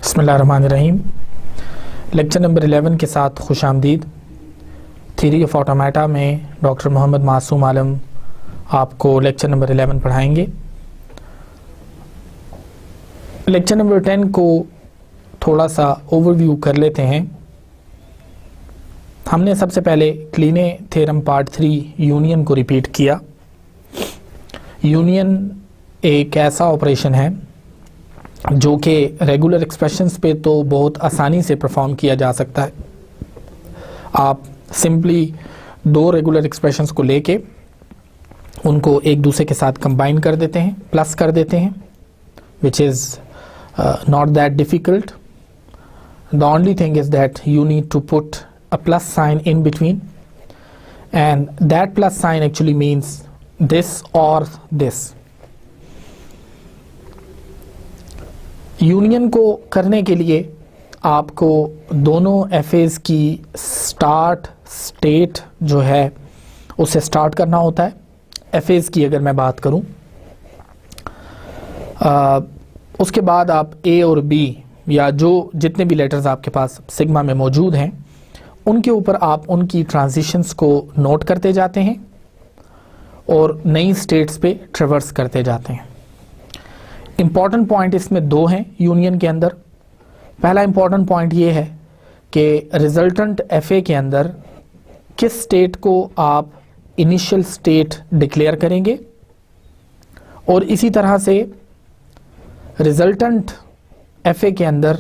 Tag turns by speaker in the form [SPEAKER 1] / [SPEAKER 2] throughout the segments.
[SPEAKER 1] बिस्मिल्लाहिर्रहमानिर्रहीम। Lecture number 11 के साथ खुश आमदीद। थ्योरी ऑफ ऑटोमेटा में डॉक्टर मोहम्मद मासूम आलम आपको लेक्चर नंबर 11 पढ़ाएंगे। लेक्चर नंबर 10 को थोड़ा सा ओवरव्यू कर लेते हैं। हमने सबसे पहले क्लीने थ्योरम पार्ट 3 यूनियन को रिपीट किया। यूनियन एक ऐसा ऑपरेशन है जो कि रेगुलर एक्सप्रेशंस पे तो बहुत आसानी से परफॉर्म किया जा सकता है। आप सिंपली दो रेगुलर एक्सप्रेशंस को लेके उनको एक दूसरे के साथ कंबाइन कर देते हैं, प्लस कर देते हैं, which is not that difficult. The only thing is that you need to put a plus sign in between, and that plus sign actually means this or this. Union को करने के लिए आपको दोनों एफेज की स्टार्ट स्टेट जो है उसे स्टार्ट करना होता है। एफेज की अगर मैं बात करूं, उसके बाद आप ए और बी या जो जितने भी लेटर्स आपके पास सिग्मा में मौजूद हैं उनके ऊपर आप उनकी ट्रांजिशंस को नोट करते जाते हैं और नई स्टेट्स पे ट्रेवर्स करते जाते हैं। इम्पॉर्टेंट पॉइंट इसमें दो हैं यूनियन के अंदर। पहला इम्पॉर्टेंट पॉइंट ये है कि रिजल्टेंट एफए के अंदर किस स्टेट को आप इनिशियल स्टेट डिक्लेयर करेंगे और इसी तरह से रिजल्टेंट एफए के अंदर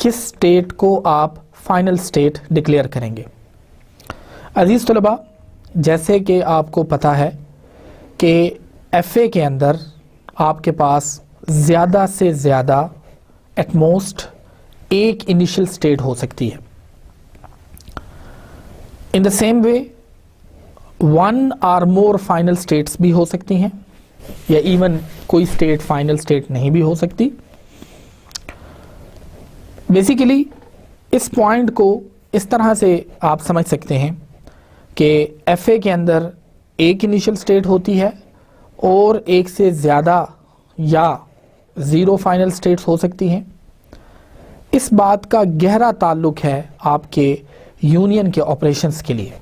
[SPEAKER 1] किस स्टेट को आप फाइनल स्टेट डिक्लेयर करेंगे। अजीज़ तलबा, जैसे कि आपको पता है कि एफए के अंदर आपके पास ज़्यादा से ज़्यादा एटमोस्ट एक इनिशियल स्टेट हो सकती है। In the same way one or more final states भी हो सकती हैं या इवन कोई स्टेट फाइनल स्टेट नहीं भी हो सकती। बेसिकली इस पॉइंट को इस तरह से आप समझ सकते हैं कि एफए के अंदर एक इनिशियल स्टेट होती है और एक से ज़्यादा या ज़ीरो फाइनल स्टेट्स हो सकती हैं। इस बात का गहरा ताल्लुक है आपके यूनियन के ऑपरेशंस के लिए।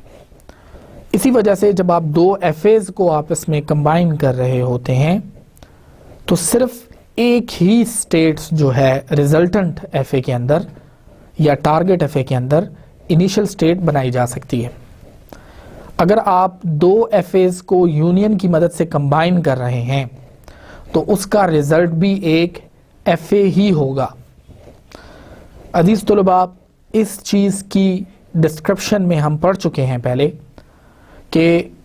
[SPEAKER 1] इसी वजह से जब आप दो एफएज को आपस में कंबाइन कर रहे होते हैं तो सिर्फ एक ही स्टेट्स जो है रिजल्टेंट एफए के अंदर या टारगेट एफए के अंदर इनिशियल स्टेट बनाई जा सकती है। अगर आप दो एफएज को यूनियन की मदद से कंबाइन कर रहे हैं तो उसका रिजल्ट भी एक एफए ही होगा। अजीज तलबा, इस चीज़ की डिस्क्रिप्शन में हम पढ़ चुके हैं पहले कि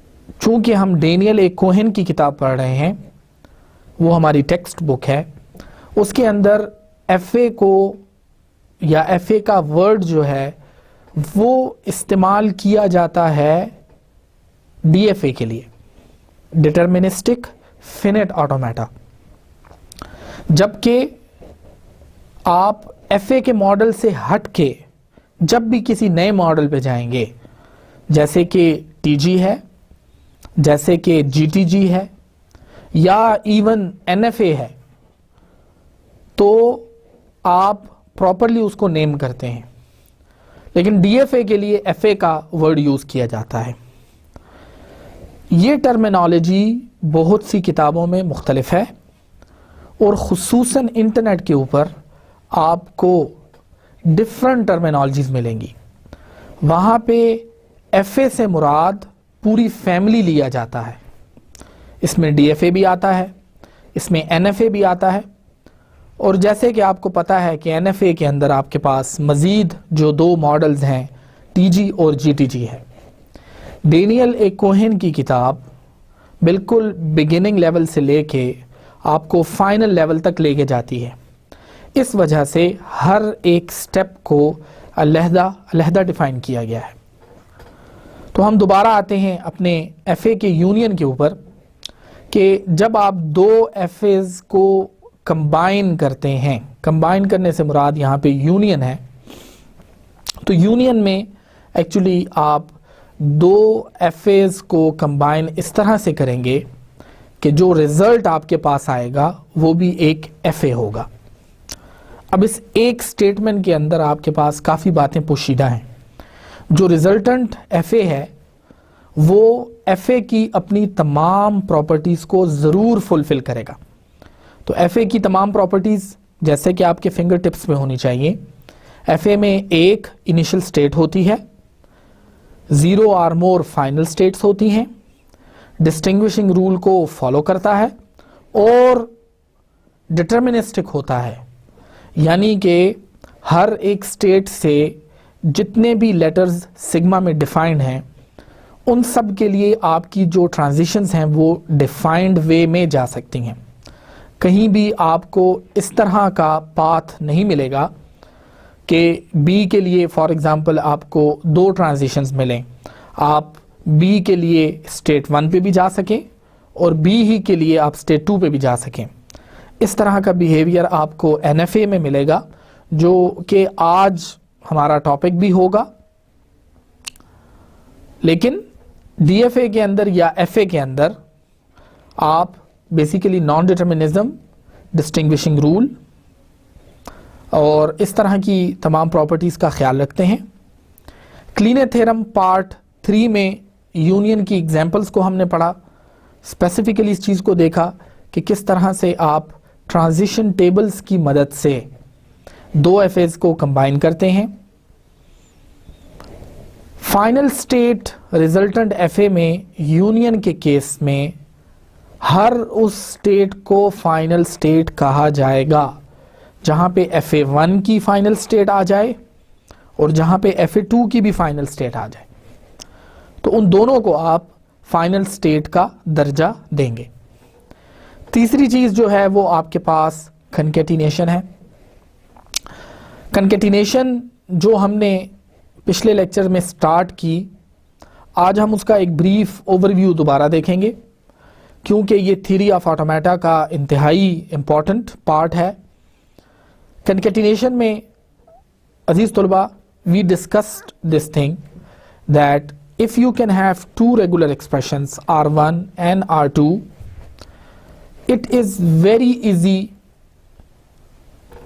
[SPEAKER 1] चूंकि हम डेनियल ए कोहेन की किताब पढ़ रहे हैं, वो हमारी टेक्स्ट बुक है, उसके अंदर एफए को या एफए का वर्ड जो है वो इस्तेमाल किया जाता है डीएफए के लिए, डिटर्मिनिस्टिक फिनिट ऑटोमेटा। जबकि आप एफए के मॉडल से हट के जब भी किसी नए मॉडल पे जाएंगे, जैसे कि टीजी है, जैसे कि जीटीजी है या इवन एनएफए है, तो आप प्रॉपरली उसको नेम करते हैं। लेकिन डीएफए के लिए एफए का वर्ड यूज़ किया जाता है। ये टर्मिनोलॉजी बहुत सी किताबों में मुख्तलिफ है और ख़ुसूसन इंटरनेट के ऊपर आपको डिफरेंट टर्मिनोलॉजीज़ मिलेंगी। वहाँ पे एफए से मुराद पूरी फैमिली लिया जाता है। इसमें डीएफए भी आता है, इसमें एनएफए भी आता है, और जैसे कि आपको पता है कि एनएफए के अंदर आपके पास मज़ीद जो दो मॉडल्स हैं टीजी और जीटीजी है। डेनियल ए कोहेन की किताब बिल्कुल बिगिनिंग लेवल से लेके आपको फाइनल लेवल तक लेके जाती है। इस वजह से हर एक स्टेप को अलहदा डिफाइन किया गया है। तो हम दोबारा आते हैं अपने एफए के यूनियन के ऊपर कि जब आप दो एफएज को कंबाइन करते हैं, कंबाइन करने से मुराद यहाँ पे यूनियन है, तो यूनियन में एक्चुअली आप दो एफएज को कंबाइन इस तरह से करेंगे कि जो रिजल्ट आपके पास आएगा वो भी एक एफए होगा। अब इस एक स्टेटमेंट के अंदर आपके पास काफ़ी बातें पोशीदा हैं। जो रिजल्टेंट एफए है वो एफए की अपनी तमाम प्रॉपर्टीज़ को ज़रूर फुलफिल करेगा। तो एफए की तमाम प्रॉपर्टीज़ जैसे कि आपके फिंगर टिप्स में होनी चाहिए। एफए में एक इनिशियल स्टेट होती है, 0 और मोर फाइनल स्टेट्स होती हैं, डिस्टिंग्विशिंग रूल को फॉलो करता है और डिटर्मिनिस्टिक होता है, यानी कि हर एक स्टेट से जितने भी लेटर्स सिग्मा में डिफाइंड हैं उन सब के लिए आपकी जो ट्रांजिशंस हैं वो डिफाइंड वे में जा सकती हैं। कहीं भी आपको इस तरह का पाथ नहीं मिलेगा कि बी के लिए फॉर एग्जांपल आपको 2 ट्रांजिशंस मिलें, आप बी के लिए स्टेट 1 पे भी जा सकें और बी ही के लिए आप स्टेट 2 पे भी जा सकें। इस तरह का बिहेवियर आपको एनएफए में मिलेगा, जो कि आज हमारा टॉपिक भी होगा। लेकिन डीएफए के अंदर या एफए के अंदर आप basically non determinism, distinguishing rule और इस तरह की तमाम प्रॉपर्टीज़ का ख्याल रखते हैं। क्लीने थ्योरम पार्ट 3 में यूनियन की एग्जांपल्स को हमने पढ़ा, स्पेसिफिकली इस चीज़ को देखा कि किस तरह से आप ट्रांजिशन टेबल्स की मदद से 2 एफएज को कंबाइन करते हैं। फाइनल स्टेट रिजल्टेंट एफए में यूनियन के केस में हर उस स्टेट को फाइनल स्टेट कहा जाएगा जहां पे FA1 की फाइनल स्टेट आ जाए और जहां पे FA2 की भी फाइनल स्टेट आ जाए, तो उन दोनों को आप फाइनल स्टेट का दर्जा देंगे। तीसरी चीज जो है वो आपके पास कनकेटिनेशन है। कनकेटिनेशन जो हमने पिछले लेक्चर में स्टार्ट की, आज हम उसका एक ब्रीफ ओवरव्यू दोबारा देखेंगे क्योंकि ये थ्योरी ऑफ ऑटोमेटा का इंतहाई इंपॉर्टेंट पार्ट है। कनकेटिनेशन में अजीज तुलबा we discussed this thing that if you can have 2 regular expressions R1 and R2, it is very easy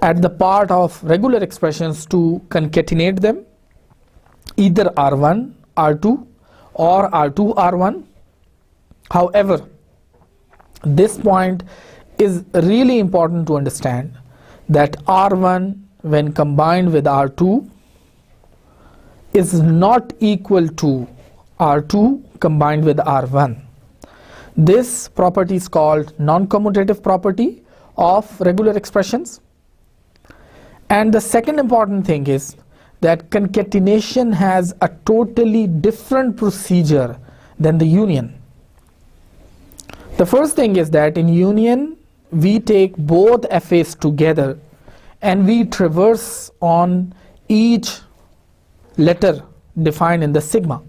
[SPEAKER 1] at the part of regular expressions to concatenate them, either R1 R2 or R2 R1. However, this point is really important to understand that R1 when combined with R2 is not equal to R2 combined with R1. This property is called non-commutative property of regular expressions. And the second important thing is that concatenation has a totally different procedure than the union. The first thing is that in union we take both FAs together and we traverse on each letter defined in the sigma.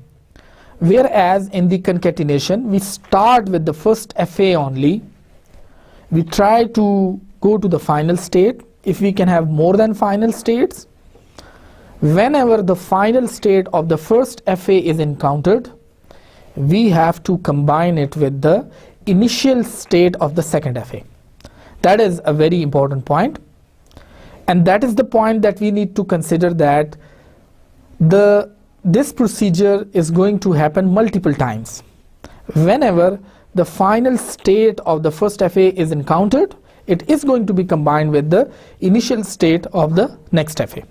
[SPEAKER 1] Whereas in the concatenation we start with the first FA only, we try to go to the final state if we can have more than final states. Whenever the final state of the first FA is encountered, we have to combine it with the initial state of the second FA. That is a very important point, and that is the point that we need to consider, that this procedure is going to happen multiple times. Whenever the final state of the first FA is encountered, it is going to be combined with the initial state of the next FA.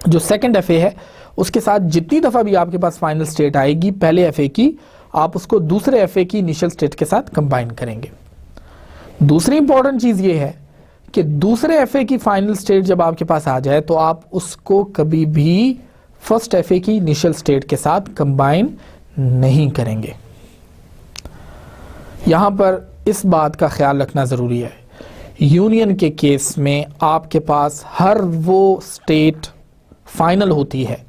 [SPEAKER 1] जो second FA है उसके साथ जितनी दफ़ा भी आपके पास final state आएगी पहले FA की, आप उसको दूसरे FA की इनिशियल स्टेट के साथ कंबाइन करेंगे। दूसरी इंपॉर्टेंट चीज़ ये है कि दूसरे FA की फाइनल स्टेट जब आपके पास आ जाए तो आप उसको कभी भी फर्स्ट FA की इनिशियल स्टेट के साथ कंबाइन नहीं करेंगे। यहां पर इस बात का ख्याल रखना ज़रूरी है, यूनियन के केस में आपके पास हर वो स्टेट फाइनल होती है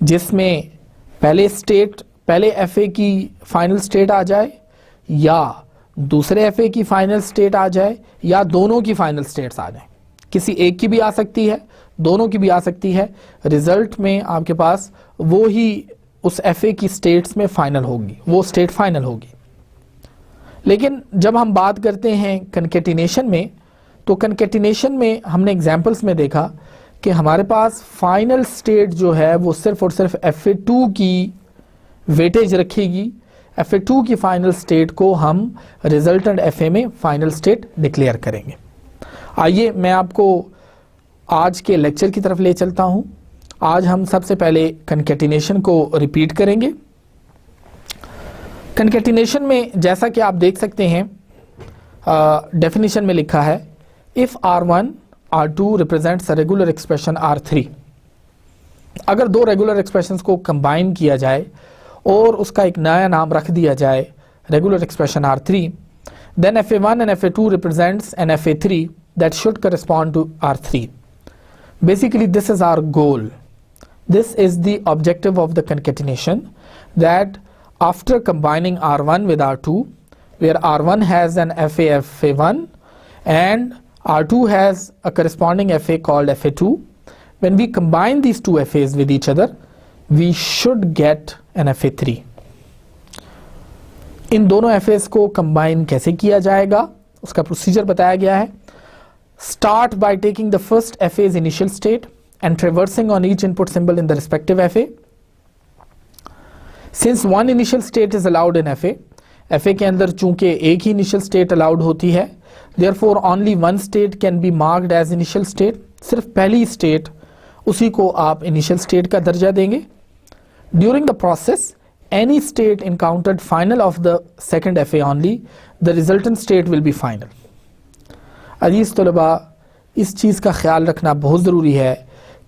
[SPEAKER 1] जिसमें पहले FA की फाइनल स्टेट आ जाए या दूसरे FA की फाइनल स्टेट आ जाए या दोनों की फाइनल स्टेट्स आ जाए। किसी एक की भी आ सकती है, दोनों की भी आ सकती है। रिजल्ट में आपके पास वो ही उस FA की स्टेट्स में फाइनल होगी, वो स्टेट फाइनल होगी। लेकिन जब हम बात करते हैं कनकेटिनेशन में, तो कंकेटिनेशन में हमने एग्जांपल्स में देखा कि हमारे पास फाइनल स्टेट जो है वो सिर्फ और सिर्फ FA2 की वेटेज रखेगी। FA2 की फाइनल स्टेट को हम रिजल्टेंट FA में फाइनल स्टेट डिक्लेयर करेंगे। आइए मैं आपको आज के लेक्चर की तरफ ले चलता हूं। आज हम सबसे पहले कंकेटिनेशन को रिपीट करेंगे। कंकेटिनेशन में जैसा कि आप देख सकते हैं डेफिनेशन में लिखा है, if R1 R2 represents a regular expression R3, अगर दो रेगुलर एक्सप्रेशंस को कंबाइन किया जाए और उसका एक नया नाम रख दिया जाए regular expression R3, then FA1 and FA2 represents an FA3 that should correspond to R3. Basically this is our goal. This is the objective of the concatenation, that after combining R1 with R2, where R1 has an FA1 and R2 has a corresponding FA called FA2, when we combine these two FAs with each other, we should get an FA3. इन दोनों FAs को combine कैसे किया जाएगा उसका procedure बताया गया है। Start by taking the first FA's initial state and traversing on each input symbol in the respective FA. Since one initial state is allowed in FA के अंदर चूंकि एक ही initial state allowed होती है, therefore only one state can be marked as initial state. सिर्फ पहली state उसी को आप initial state का दर्जा देंगे। During the process, any state encountered final of the second FA only, the resultant state will be final. अजीज तलबा, इस चीज़ का ख्याल रखना बहुत ज़रूरी है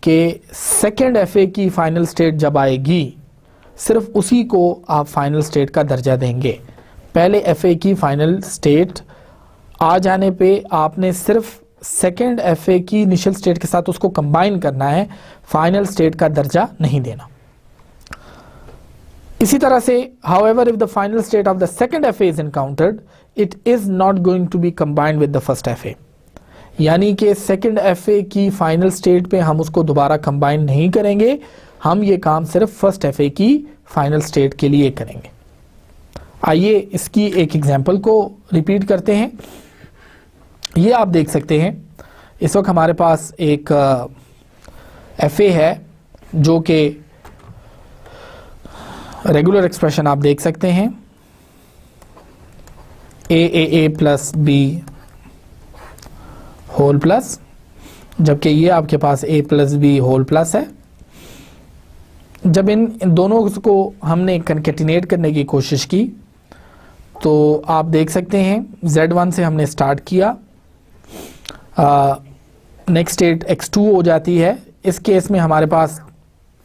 [SPEAKER 1] कि सेकेंड FA की फ़ाइनल स्टेट जब आएगी सिर्फ उसी को आप फाइनल स्टेट का दर्जा देंगे। पहले FA की फ़ाइनल स्टेट आ जाने पे आपने सिर्फ सेकेंड FA की इनिशियल स्टेट के साथ उसको कंबाइन करना है, फाइनल स्टेट का दर्जा नहीं देना। इसी तरह से however if the final state of the second FA is encountered, it is not going to be combined with the first FA. यानी कि सेकंड FA की फाइनल स्टेट पे हम उसको दोबारा कंबाइन नहीं करेंगे, हम ये काम सिर्फ फर्स्ट FA की फाइनल स्टेट के लिए करेंगे। आइए इसकी एक एग्जांपल को रिपीट करते हैं। ये आप देख सकते हैं इस वक्त हमारे पास एक FA है जो कि रेगुलर एक्सप्रेशन आप देख सकते हैं a plus b whole plus, जबकि ये आपके पास a plus b whole plus है। जब इन दोनों को हमने कंकेटिनेट करने की कोशिश की तो आप देख सकते हैं Z1 से हमने स्टार्ट किया, नेक्स्ट स्टेट X2 हो जाती है। इस केस में हमारे पास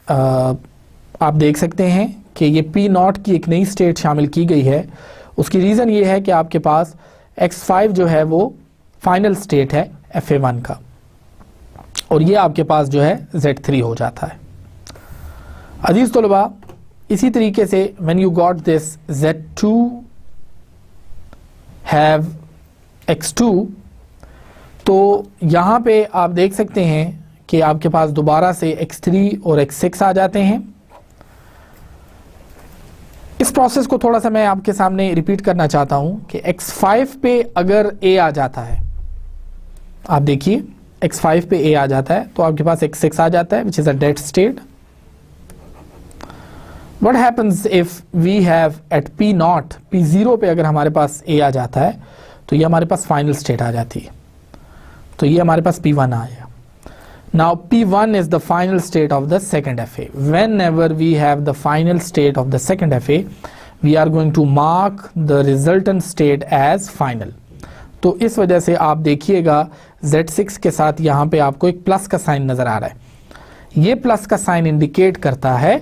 [SPEAKER 1] आप देख सकते हैं कि ये P0 की एक नई स्टेट शामिल की गई है। उसकी रीज़न ये है कि आपके पास X5 जो है वो फाइनल स्टेट है FA1 का, और ये आपके पास जो है Z3 हो जाता है। अजीज तलबा, इसी तरीके से when you got this Z2 have X2, तो यहाँ पे आप देख सकते हैं कि आपके पास दोबारा से X3 और X6 आ जाते हैं। इस प्रोसेस को थोड़ा सा मैं आपके सामने रिपीट करना चाहता हूं कि X5 पे अगर A आ जाता है, आप देखिए X5 पे A आ जाता है तो आपके पास X6 आ जाता है which is a dead state. What happens if we have at P0, P0 पे अगर हमारे पास A आ जाता है तो ये हमारे पास फाइनल स्टेट आ जाती है, तो ये हमारे पास P1 आया। Now P1 is the final state of the second FA. Whenever we have the final state of the second FA, we are going to mark the resultant state as final. तो इस वजह से आप देखिएगा Z6 के साथ यहाँ पे आपको एक प्लस का साइन नजर आ रहा है। ये प्लस का साइन इंडिकेट करता है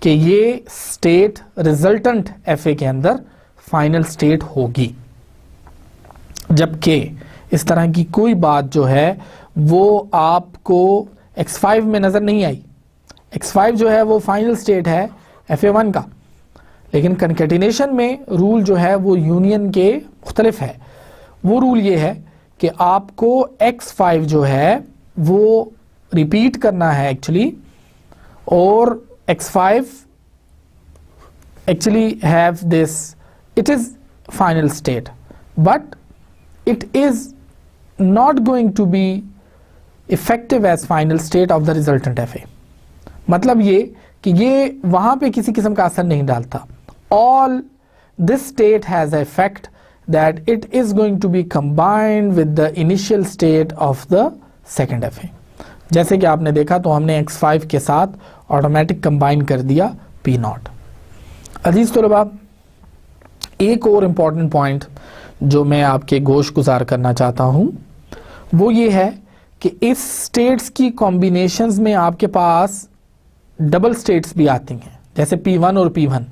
[SPEAKER 1] कि ये स्टेट रिजल्टेंट FA के अंदर फाइनल स्टेट होगी, जबकि इस तरह की कोई बात जो है वो आपको X5 में नज़र नहीं आई। X5 जो है वो फाइनल स्टेट है FA1 का, लेकिन कंकेटिनेशन में रूल जो है वो यूनियन के मुख्तलिफ है। वो रूल ये है कि आपको X5 जो है वो रिपीट करना है एक्चुअली, और X5 actually have this, it is final state but it is not going to be effective as final state of the resultant FA। मतलब ये कि ये वहां पे किसी किस्म का असर नहीं डालता। All this state has an effect that it is going to be combined with the initial state of the second FA। जैसे कि आपने देखा तो हमने X5 के साथ ऑटोमेटिक कंबाइन कर दिया P0। अजीज तलबा, एक और इम्पॉर्टेंट पॉइंट जो मैं आपके गोश गुजार करना चाहता हूं वो ये है कि इस स्टेट्स की कॉम्बिनेशंस में आपके पास डबल स्टेट्स भी आती हैं, जैसे P1 और P1।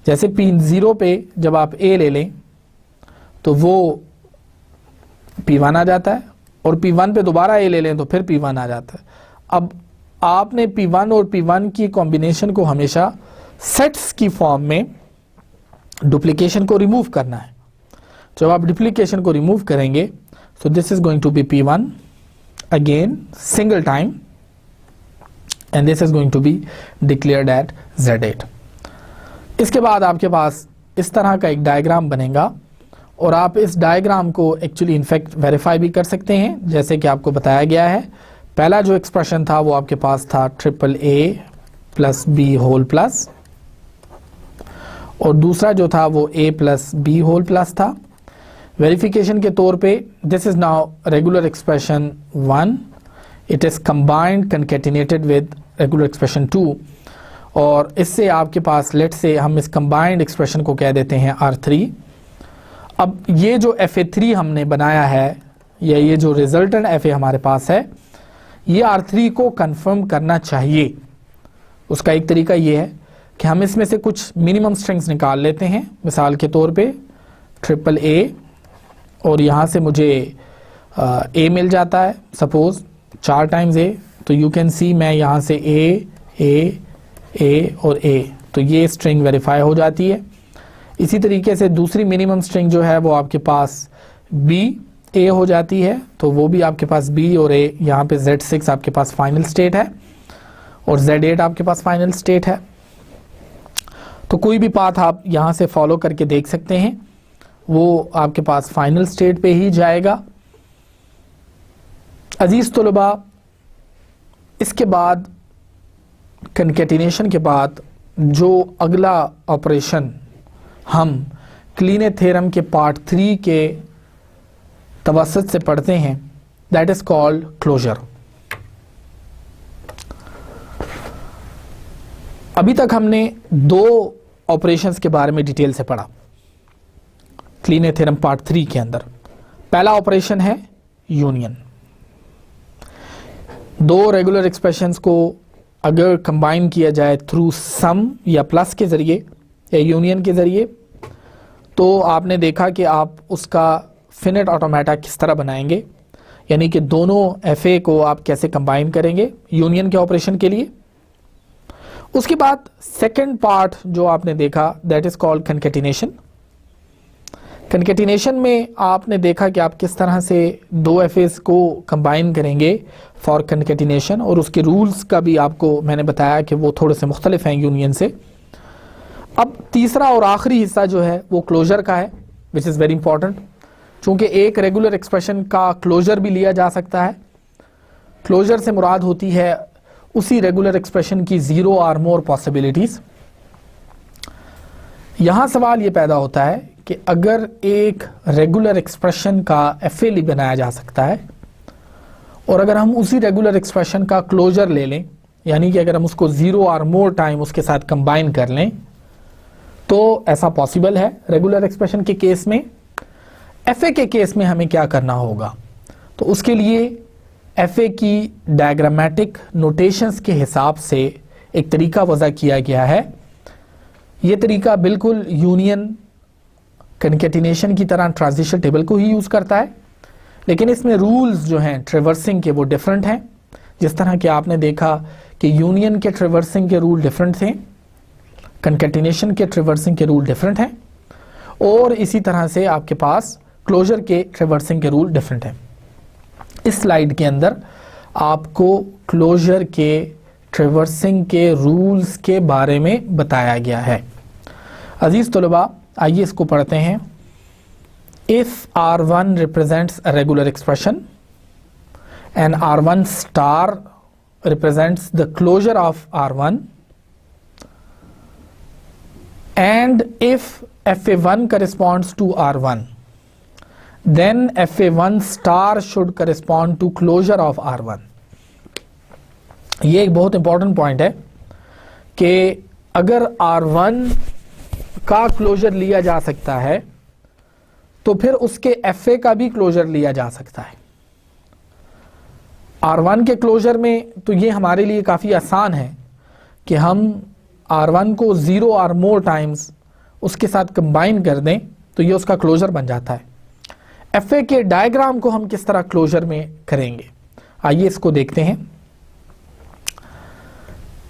[SPEAKER 1] जैसे P0 पे जब आप A ले लें तो वो P1 आ जाता है, और P1 पे दोबारा A ले लें तो फिर P1 आ जाता है। अब आपने P1 और P1 की कॉम्बिनेशन को हमेशा सेट्स की फॉर्म में डुप्लीकेशन को रिमूव करना है। जब आप डुप्लीकेशन को रिमूव करेंगे so this is going to be P1 again single time and this is going to be declared at Z8। इसके बाद आपके पास इस तरह का एक डायग्राम बनेगा और आप इस डायग्राम को एक्चुअली इनफैक्ट वेरीफाई भी कर सकते हैं, जैसे कि आपको बताया गया है। पहला जो एक्सप्रेशन था वो आपके पास था AA plus B whole plus, और दूसरा जो था वो A plus B whole plus था। वेरिफिकेशन के तौर पे this is now regular expression 1, it is combined concatenated with regular expression 2, और इससे आपके पास लेट से हम इस कंबाइंड एक्सप्रेशन को कह देते हैं R3। अब ये जो FA3 हमने बनाया है या ये जो रिजल्टेंट FA हमारे पास है, ये R3 को कंफर्म करना चाहिए। उसका एक तरीका ये है कि हम इसमें से कुछ मिनिमम स्ट्रिंग्स निकाल लेते हैं। मिसाल के तौर पे AA, और यहाँ से मुझे A मिल जाता है सपोज 4 टाइम्स A, तो यू कैन सी मैं यहाँ से A और A, तो ये स्ट्रिंग वेरीफाई हो जाती है। इसी तरीके से दूसरी मिनिमम स्ट्रिंग जो है वो आपके पास B A हो जाती है, तो वो भी आपके पास B और A, यहाँ पे Z6 आपके पास फाइनल स्टेट है और Z8 आपके पास फाइनल स्टेट है। तो कोई भी पाथ आप यहाँ से फॉलो करके देख सकते हैं, वो आपके पास फाइनल स्टेट पे ही जाएगा। अजीज तलबा, इसके बाद कंकेटिनेशन के बाद जो अगला ऑपरेशन हम क्लीने थ्योरम के पार्ट 3 के तवसत से पढ़ते हैं, दैट इज कॉल्ड क्लोजर। अभी तक हमने 2 ऑपरेशंस के बारे में डिटेल से पढ़ा क्लीने थ्योरम पार्ट 3 के अंदर। पहला ऑपरेशन है यूनियन। 2 रेगुलर एक्सप्रेशंस को अगर कंबाइन किया जाए थ्रू सम या प्लस के जरिए या यूनियन के जरिए, तो आपने देखा कि आप उसका फिनिट ऑटोमेटा किस तरह बनाएंगे, यानी कि दोनों FA को आप कैसे कंबाइन करेंगे यूनियन के ऑपरेशन के लिए। उसके बाद सेकंड पार्ट जो आपने देखा that is called concatenation. Concatenation में आपने देखा कि आप किस तरह से 2 FAs को कंबाइन करेंगे फॉर कंकेटिनेशन, और उसके रूल्स का भी आपको मैंने बताया कि वो थोड़े से मुख्तलिफ हैं यूनियन से। अब तीसरा और आखिरी हिस्सा जो है वो क्लोजर का है, विच इज़ वेरी इंपॉर्टेंट, चूँकि एक रेगुलर एक्सप्रेशन का क्लोजर भी लिया जा सकता है। क्लोजर से मुराद होती है उसी रेगुलर एक्सप्रेशन की 0 और मोर पॉसिबिलिटीज। यहां सवाल ये पैदा होता है कि अगर एक रेगुलर एक्सप्रेशन का FA बनाया जा सकता है, और अगर हम उसी रेगुलर एक्सप्रेशन का क्लोजर ले लें, यानी कि अगर हम उसको 0 और मोर टाइम उसके साथ कंबाइन कर लें, तो ऐसा पॉसिबल है रेगुलर एक्सप्रेशन के केस में। FA के केस में हमें क्या करना होगा, तो उसके लिए FA की डायग्रामेटिक नोटेशंस के हिसाब से एक तरीका वज़ा किया गया है। ये तरीका बिल्कुल यूनियन कंकेटिनेशन की तरह ट्रांजिशन टेबल को ही यूज़ करता है, लेकिन इसमें रूल्स जो हैं ट्रिवर्सिंग के वो डिफरेंट हैं। जिस तरह कि आपने देखा कि यूनियन के ट्रिवर्सिंग के रूल डिफरेंट थे, कंकेटिनेशन के ट्रिवर्सिंग के रूल डिफरेंट हैं, और इसी तरह से आपके पास क्लोजर के ट्रिवर्सिंग के रूल डिफरेंट हैं। इस स्लाइड के अंदर आपको क्लोजर के ट्रिवर्सिंग के रूल्स के बारे में बताया गया है। अजीज तलबा, आइए इसको पढ़ते हैं। if R1 represents a regular expression and R1 star represents the closure of R1, and if FA1 corresponds to R1, then FA1 star should correspond to closure of R1. ये एक बहुत इंपॉर्टेंट पॉइंट है कि अगर R1 का closure लिया जा सकता है तो फिर उसके FA का भी क्लोजर लिया जा सकता है। R1 के क्लोजर में तो ये हमारे लिए काफ़ी आसान है कि हम R1 को 0 और मोर टाइम्स उसके साथ कंबाइन कर दें तो ये उसका क्लोजर बन जाता है। FA के डायग्राम को हम किस तरह क्लोजर में करेंगे, आइए इसको देखते हैं।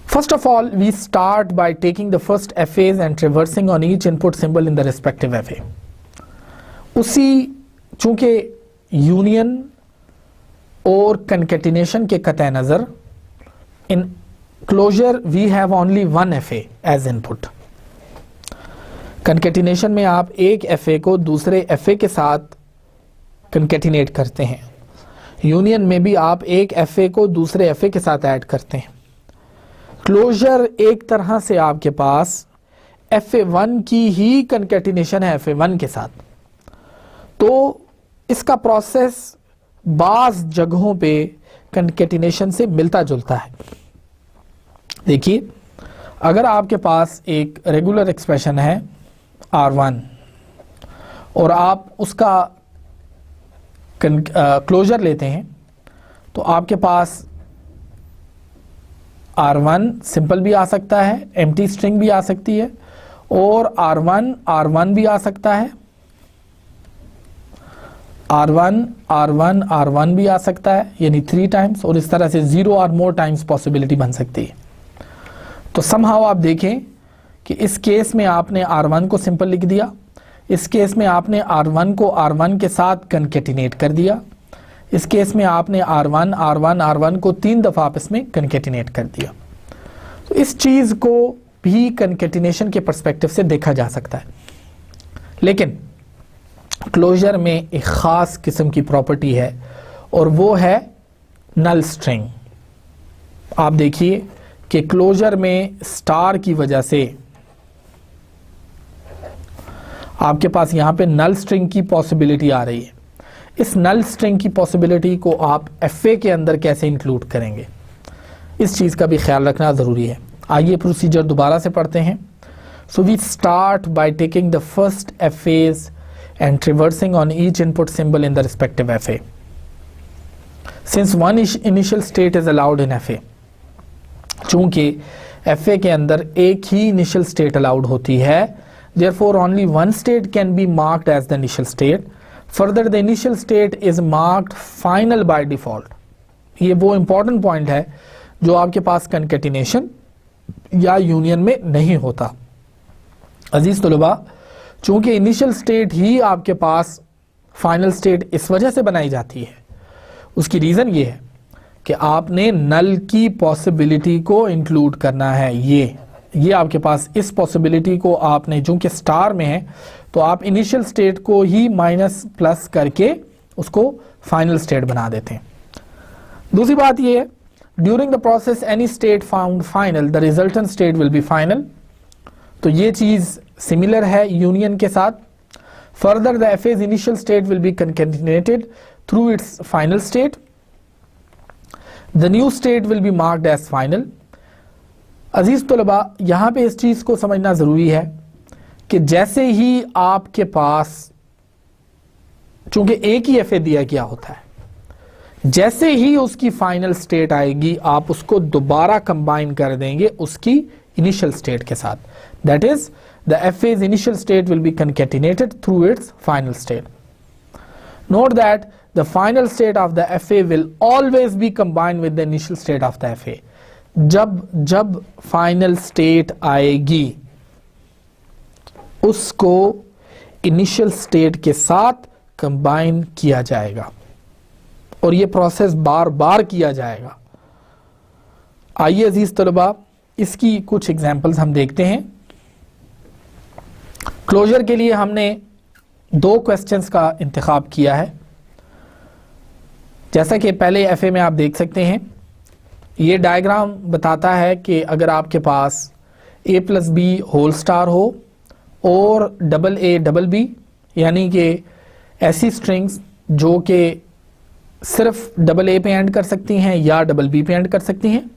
[SPEAKER 1] First of all, we start by taking the first FAs and traversing on each input symbol in the respective FA. उसी चूंकि यूनियन और कंकेटिनेशन के कतई नज़र in closure we have only one FA as input. Concatenation में आप एक FA को दूसरे FA के साथ कंकेटिनेट करते हैं, यूनियन में भी आप एक FA को दूसरे FA के साथ ऐड करते हैं। क्लोजर एक तरह से आपके पास FA1 की ही कंकेटिनेशन है FA1 के साथ, तो इसका प्रोसेस बाज़ जगहों पे कंकेटिनेशन से मिलता जुलता है। देखिए, अगर आपके पास एक रेगुलर एक्सप्रेशन है R1 और आप उसका क्लोजर लेते हैं तो आपके पास R1 सिंपल भी आ सकता है, एम्प्टी स्ट्रिंग भी आ सकती है, और R1 भी आ सकता है, R1 भी आ सकता है, यानी 3 टाइम्स, और इस तरह से 0 और मोर टाइम्स पॉसिबिलिटी बन सकती है। तो समहाउ आप देखें कि इस केस में आपने R1 को सिंपल लिख दिया, इस केस में आपने R1 को R1 के साथ कंकेटिनेट कर दिया, इस केस में आपने R1 को 3 दफ़ा आपस में कंकेटिनेट कर दिया। तो इस चीज़ को भी कंकेटिनेशन के पर्सपेक्टिव से देखा जा सकता है। लेकिन क्लोजर में एक ख़ास किस्म की प्रॉपर्टी है और वो है नल स्ट्रिंग। आप देखिए कि क्लोजर में स्टार की वजह से आपके पास यहाँ पे नल स्ट्रिंग की पॉसिबिलिटी आ रही है। इस नल स्ट्रिंग की पॉसिबिलिटी को आप FA के अंदर कैसे इंक्लूड करेंगे, इस चीज़ का भी ख्याल रखना ज़रूरी है। आइए प्रोसीजर दोबारा से पढ़ते हैं। So we start by taking the first FAs and traversing on each input symbol in the respective FA. Since one initial state is allowed in FA, चूंकि FA के अंदर एक ही initial state allowed होती है, therefore only one state can be marked as the initial state. Further, the initial state is marked final by default. ये वो important point है जो आपके पास concatenation या union में नहीं होता। अजीज तलबा, चूंकि इनिशियल स्टेट ही आपके पास फाइनल स्टेट इस वजह से बनाई जाती है, उसकी रीज़न ये है कि आपने नल की पॉसिबिलिटी को इंक्लूड करना है। ये आपके पास इस पॉसिबिलिटी को आपने, चूंकि स्टार में है तो आप इनिशियल स्टेट को ही माइनस प्लस करके उसको फाइनल स्टेट बना देते हैं। दूसरी बात ये है, during the process any state found final the resultant state will be final. तो ये चीज़ सिमिलर है यूनियन के साथ। Further the FA's initial state will be concatenated through its final state. The new state will be marked as final. अजीज तलबा, यहाँ पे इस चीज़ को समझना ज़रूरी है कि जैसे ही आपके पास, चूंकि एक ही FA दिया गया होता है, जैसे ही उसकी फाइनल स्टेट आएगी आप उसको दोबारा कंबाइन कर देंगे उसकी इनिशियल स्टेट के साथ। That is the FA's initial state will be concatenated through its final state. Note that the final state of the FA will always be combined with the initial state of the FA. जब final state आएगी उसको initial state के साथ combine किया जाएगा और ये process बार बार किया जाएगा। आइए अजीज तलबा, इसकी कुछ एग्जाम्पल्स हम देखते हैं। क्लोजर के लिए हमने दो क्वेश्चंस का इंतखाब किया है। जैसा कि पहले एफए में आप देख सकते हैं, ये डायग्राम बताता है कि अगर आपके पास a plus B whole star हो और डबल ए डबल बी, यानी कि ऐसी स्ट्रिंग्स जो कि सिर्फ डबल ए पे एंड कर सकती हैं या डबल बी पे एंड कर सकती हैं,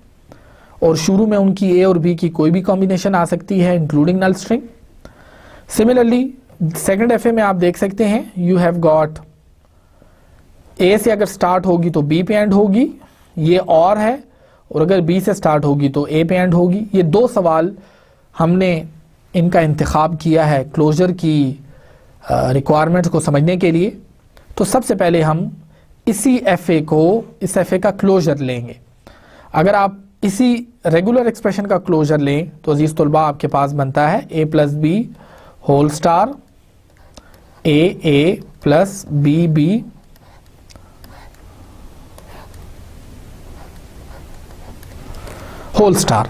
[SPEAKER 1] और शुरू में उनकी ए और बी की कोई भी कॉम्बिनेशन आ सकती है इंक्लूडिंग नल स्ट्रिंग। सिमिलरली सेकंड एफए में आप देख सकते हैं, यू हैव गॉट ए से अगर स्टार्ट होगी तो बी पे एंड होगी, ये और है, और अगर बी से स्टार्ट होगी तो ए पे एंड होगी। ये दो सवाल हमने इनका इंतखाब किया है क्लोजर की रिक्वायरमेंट्स को समझने के लिए। तो सबसे पहले हम इस एफए का क्लोजर लेंगे। अगर आप इसी रेगुलर एक्सप्रेशन का क्लोजर लें तो अजीज तुलबा आपके पास बनता है a plus B whole star A plus B whole star,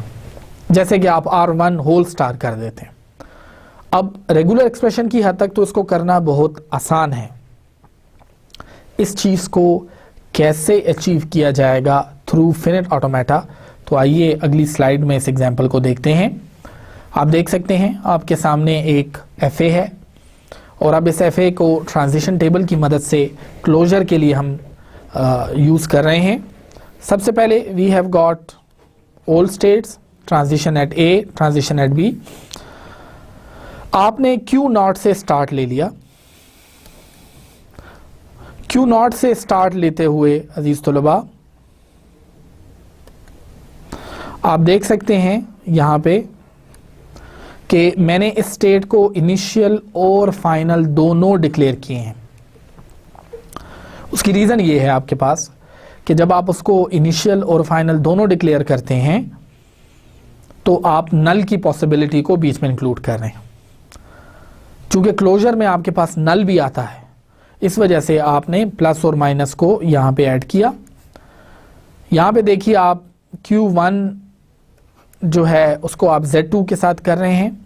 [SPEAKER 1] जैसे कि आप R1 होल स्टार कर देते हैं। अब रेगुलर एक्सप्रेशन की हद तक तो इसको करना बहुत आसान है। इस चीज को कैसे अचीव किया जाएगा थ्रू फिनिट ऑटोमेटा, तो आइए अगली स्लाइड में इस एग्जांपल को देखते हैं। आप देख सकते हैं आपके सामने एक एफए है और अब इस एफए को ट्रांजिशन टेबल की मदद से क्लोजर के लिए हम यूज कर रहे हैं। सबसे पहले we have got all states, transition at A, transition at B. आपने क्यू नॉट से स्टार्ट ले लिया। क्यू नॉट से स्टार्ट लेते हुए अजीज तलबा आप देख सकते हैं यहां पे कि मैंने इस स्टेट को इनिशियल और फाइनल दोनों डिक्लेयर किए हैं। उसकी रीजन ये है आपके पास कि जब आप उसको इनिशियल और फाइनल दोनों डिक्लेयर करते हैं तो आप नल की पॉसिबिलिटी को बीच में इंक्लूड कर रहे हैं। चूंकि क्लोजर में आपके पास नल भी आता है, इस वजह से आपने प्लस और माइनस को यहां पे ऐड किया। यहां पे देखिए आप Q1 जो है उसको आप Z2 के साथ कर रहे हैं।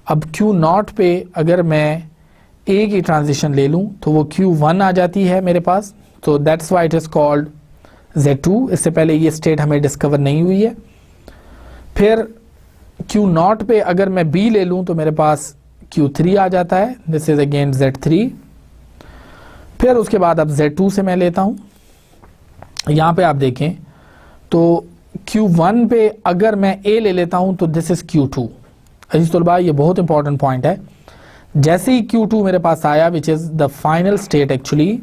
[SPEAKER 1] अब Q0 पे अगर मैं A की ट्रांजिशन ले लूं तो वो Q1 आ जाती है मेरे पास, तो that's why it is called Z2। इससे पहले ये स्टेट हमें डिस्कवर नहीं हुई है। फिर Q0 पे अगर मैं B ले लूं तो मेरे पास Q3 आ जाता है, दिस इज अगेन Z3। फिर उसके बाद अब Z2 से मैं लेता हूं। यहां पे आप देखें तो Q1 पे अगर मैं A ले लेता हूं तो दिस इज Q2। अजीज तलबा ये बहुत इंपॉर्टेंट पॉइंट है। जैसे ही Q2 मेरे पास आया which is the final state, actually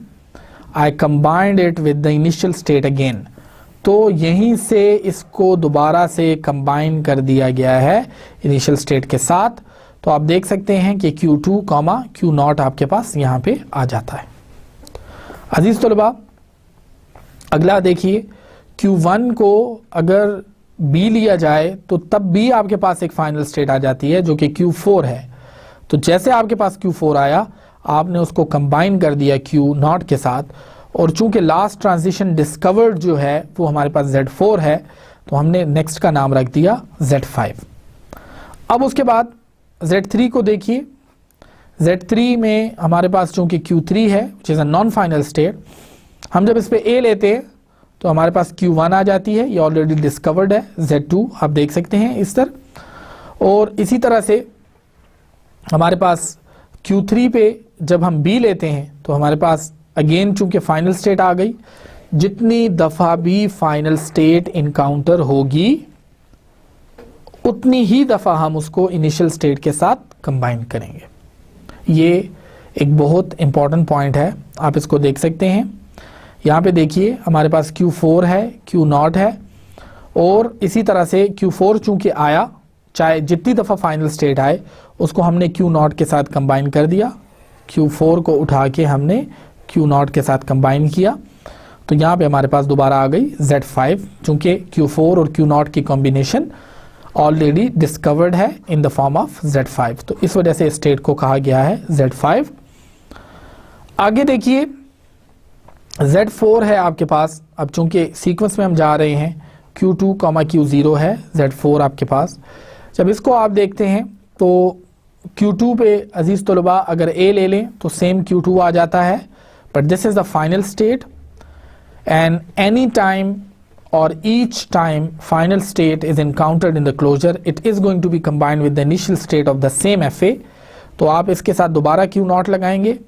[SPEAKER 1] I combined it with the initial state again, तो यहीं से इसको दोबारा से कंबाइन कर दिया गया है इनिशियल स्टेट के साथ। तो आप देख सकते हैं कि Q2, Q0 आपके पास यहां पे आ जाता है। अजीज तलबा अगला देखिए, Q1 को अगर B लिया जाए तो तब भी आपके पास एक फाइनल स्टेट आ जाती है जो कि Q4 है। तो जैसे आपके पास Q4 आया आपने उसको कंबाइन कर दिया Q0 के साथ, और चूंकि लास्ट ट्रांजिशन डिस्कवर्ड जो है वो हमारे पास Z4 है तो हमने नेक्स्ट का नाम रख दिया Z5। अब उसके बाद Z3 को देखिए। Z3 में हमारे पास चूंकि Q3 है which is a non final state, हम जब इस पे A लेते हैं तो हमारे पास Q1 आ जाती है, ये ऑलरेडी डिस्कवर्ड है Z2, आप देख सकते हैं इस तरह। और इसी तरह से हमारे पास Q3 पे जब हम B लेते हैं तो हमारे पास अगेन चूंकि फाइनल स्टेट आ गई, जितनी दफा भी फाइनल स्टेट इनकाउंटर होगी उतनी ही दफा हम उसको इनिशियल स्टेट के साथ कंबाइन करेंगे। ये एक बहुत इंपॉर्टेंट पॉइंट है, आप इसको देख सकते हैं। यहाँ पे देखिए हमारे पास Q4 है, Q0 है, और इसी तरह से Q4 चूंकि आया, चाहे जितनी दफ़ा फाइनल स्टेट आए उसको हमने Q0 के साथ कंबाइन कर दिया। Q4 को उठा के हमने Q0 के साथ कंबाइन किया, तो यहाँ पे हमारे पास दोबारा आ गई Z5, चूंकि Q4 और Q0 की कॉम्बिनेशन ऑलरेडी डिस्कवर्ड है in the form of Z5, तो इस वजह से स्टेट को कहा गया है Z5। आगे देखिए Z4 है आपके पास। अब चूंकि सीक्वेंस में हम जा रहे हैं, Q2, Q0 है, Z4 आपके पास। जब इसको आप देखते हैं तो Q2 पे अजीज तलबा अगर A ले लें तो सेम Q2 आ जाता है, but this is the final state and any time or each time final state is encountered in the closure, it is going to be combined with the initial state of the same FA. तो आप इसके साथ दोबारा Q0 लगाएंगे।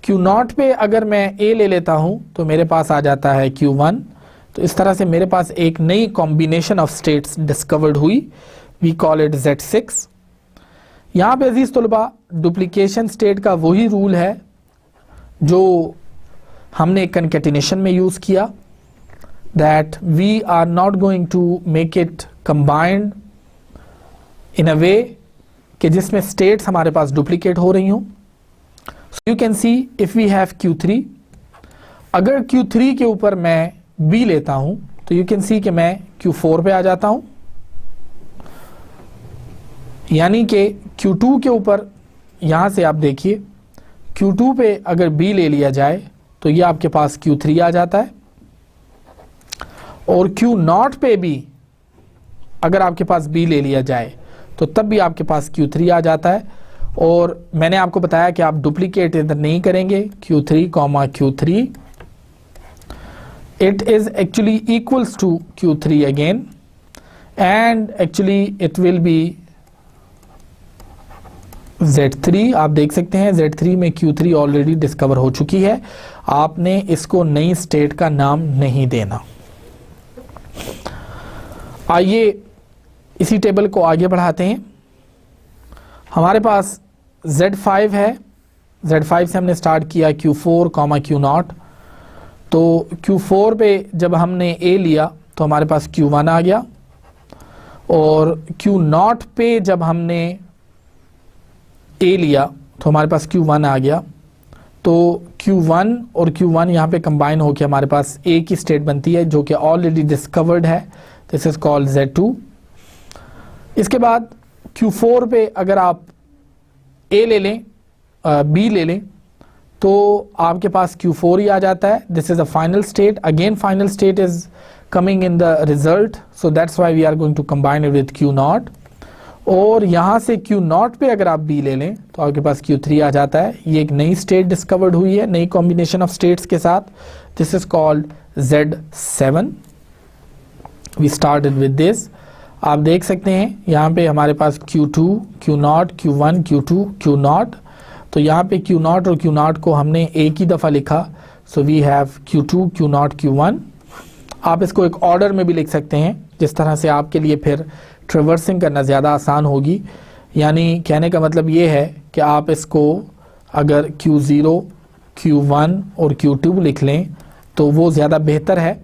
[SPEAKER 1] Q0 पे अगर मैं A ले लेता हूं तो मेरे पास आ जाता है Q1। तो इस तरह से मेरे पास एक नई कॉम्बिनेशन ऑफ स्टेट्स डिस्कवर्ड हुई, वी कॉल इट Z6। यहाँ पे अजीज तलबा डुप्लीकेशन स्टेट का वही रूल है जो हमने कंकैटिनेशन में यूज किया, that we are not going to make it combined in a way कि जिसमें states हमारे पास duplicate हो रही हों। So you can see if we have Q3, अगर Q3 के ऊपर मैं B लेता हूं तो you can see कि मैं Q4 पे आ जाता हूं, यानी कि Q2 के ऊपर यहां से आप देखिए Q2 पे अगर B ले लिया जाए तो ये आपके पास Q3 आ जाता है, और Q0 पे भी अगर आपके पास B ले लिया जाए तो तब भी आपके पास Q3 आ जाता है। और मैंने आपको बताया कि आप डुप्लीकेट इधर नहीं करेंगे, Q3, Q3 it is actually equals to Q3 again and actually it will be Z3। आप देख सकते हैं Z3 में Q3 ऑलरेडी डिस्कवर हो चुकी है, आपने इसको नई स्टेट का नाम नहीं देना। आइए इसी टेबल को आगे बढ़ाते हैं। हमारे पास Z5 है, Z5 से हमने स्टार्ट किया Q4, Q0। तो Q4 पे जब हमने A लिया तो हमारे पास Q1 आ गया, और Q0 पे जब हमने A लिया तो हमारे पास Q1 आ गया। तो Q1 और Q1 यहाँ पे कंबाइन होकर हमारे पास A की स्टेट बनती है जो कि ऑलरेडी डिस्कवर्ड है, दिस इज कॉल्ड Z2। इसके बाद Q4 पे अगर आप A ले लें, B ले लें तो आपके पास Q4 ही आ जाता है, this is a final state. Again final state is coming in the result, so that's why we are going to combine it with Q0। और यहाँ से Q0 पे अगर आप B ले लें तो आपके पास Q3 आ जाता है। ये एक नई स्टेट डिस्कवर्ड हुई है, नई कॉम्बिनेशन ऑफ स्टेट्स के साथ, this is called Z7। We started with this. आप देख सकते हैं यहाँ पे हमारे पास Q2, Q0, Q1, Q2, Q0। तो यहाँ पे Q0 और Q0 को हमने एक ही दफ़ा लिखा, so we have Q2, Q0, Q1। आप इसको एक ऑर्डर में भी लिख सकते हैं, जिस तरह से आपके लिए फिर ट्रेवर्सिंग करना ज़्यादा आसान होगी। यानी कहने का मतलब ये है कि आप इसको अगर Q0, Q1 और Q2 लिख लें तो वो ज़्यादा बेहतर है।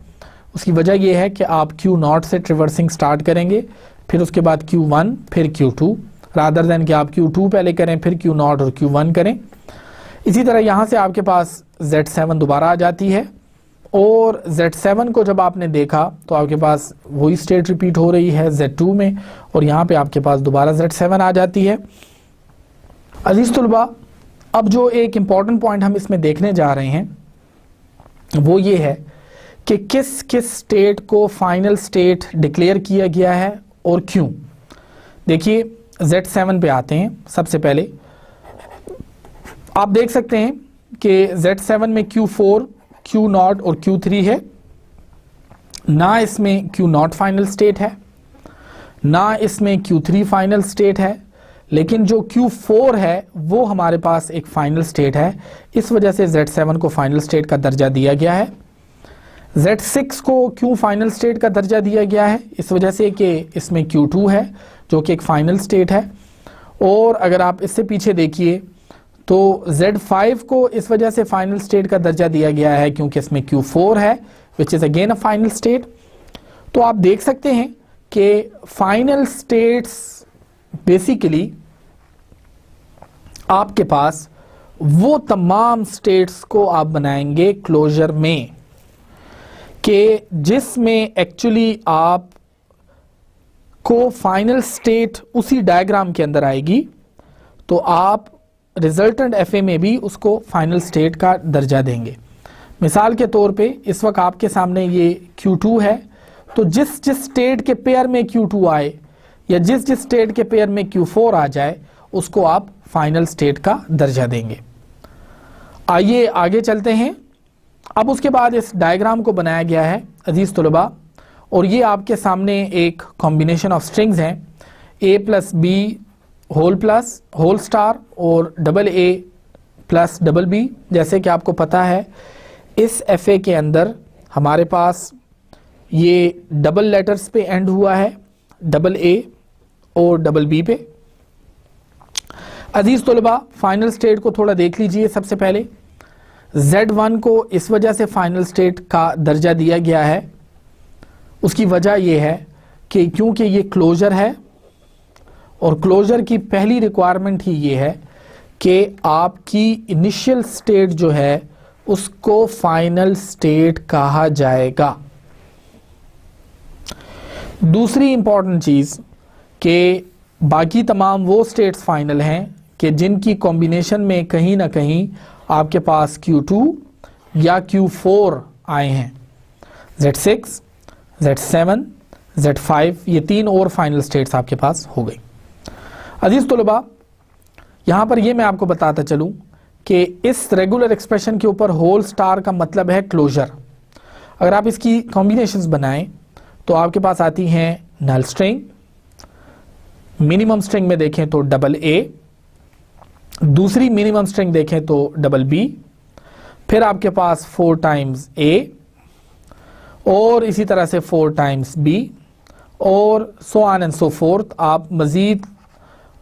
[SPEAKER 1] उसकी वजह यह है कि आप Q0 से ट्रिवर्सिंग स्टार्ट करेंगे, फिर उसके बाद Q1, फिर Q2, रादर देन कि आप Q2 पहले करें फिर Q0 और Q1 करें। इसी तरह यहाँ से आपके पास Z7 दोबारा आ जाती है, और Z7 को जब आपने देखा तो आपके पास वही स्टेट रिपीट हो रही है Z2 में, और यहाँ पे आपके पास दोबारा Z7 आ जाती है। अजीज तुलबा, अब जो एक इम्पॉर्टेंट पॉइंट हम इसमें देखने जा रहे हैं वो ये है कि किस किस स्टेट को फाइनल स्टेट डिक्लेयर किया गया है और क्यों। देखिए Z7 पे आते हैं। सबसे पहले आप देख सकते हैं कि Z7 में Q4, Q0 और Q3 है, ना इसमें Q0 फाइनल स्टेट है, ना इसमें Q3 फाइनल स्टेट है, लेकिन जो Q4 है वो हमारे पास एक फाइनल स्टेट है। इस वजह से Z7 को फाइनल स्टेट का दर्जा दिया गया है। Z6 को क्यों फाइनल स्टेट का दर्जा दिया गया है? इस वजह से कि इसमें Q2 है जो कि एक फाइनल स्टेट है। और अगर आप इससे पीछे देखिए तो Z5 को इस वजह से फाइनल स्टेट का दर्जा दिया गया है क्योंकि इसमें Q4 है which is again a final state. तो आप देख सकते हैं कि फाइनल स्टेट्स बेसिकली आपके पास वो तमाम स्टेट्स को आप बनाएंगे क्लोजर में कि जिसमें एक्चुअली आप को फाइनल स्टेट उसी डायग्राम के अंदर आएगी, तो आप रिजल्टेंट एफए में भी उसको फाइनल स्टेट का दर्जा देंगे। मिसाल के तौर पे इस वक्त आपके सामने ये Q2 है, तो जिस जिस स्टेट के पेयर में Q2 आए या जिस जिस स्टेट के पेयर में Q4 आ जाए उसको आप फाइनल स्टेट का दर्जा देंगे। आइए आगे चलते हैं। अब उसके बाद इस डायग्राम को बनाया गया है अजीज तलबा, और ये आपके सामने एक कॉम्बिनेशन ऑफ स्ट्रिंग्स हैं, a plus B whole star और double a plus double B. जैसे कि आपको पता है इस FA के अंदर हमारे पास ये डबल लेटर्स पे एंड हुआ है, डबल A और डबल B पे। अजीज तलबा फाइनल स्टेट को थोड़ा देख लीजिए। सबसे पहले Z1 को इस वजह से फाइनल स्टेट का दर्जा दिया गया है, उसकी वजह यह है कि क्योंकि ये क्लोजर है, और क्लोजर की पहली रिक्वायरमेंट ही ये है कि आपकी इनिशियल स्टेट जो है उसको फाइनल स्टेट कहा जाएगा। दूसरी इंपॉर्टेंट चीज़ कि बाकी तमाम वो स्टेट्स फाइनल हैं कि जिनकी कॉम्बिनेशन में कहीं ना कहीं आपके पास Q2 या Q4 आए हैं। Z6, Z7, Z5 ये 3 और फाइनल स्टेट्स आपके पास हो गई। अजीज तलबा यहाँ पर ये मैं आपको बताता चलूँ कि इस रेगुलर एक्सप्रेशन के ऊपर होल स्टार का मतलब है क्लोजर। अगर आप इसकी कॉम्बिनेशंस बनाएं तो आपके पास आती हैं नल स्ट्रिंग, मिनिमम स्ट्रिंग में देखें तो डबल A, दूसरी मिनिमम स्ट्रिंग देखें तो डबल B, फिर आपके पास 4 टाइम्स A और इसी तरह से 4 टाइम्स B और so on and so fourth. आप मज़ीद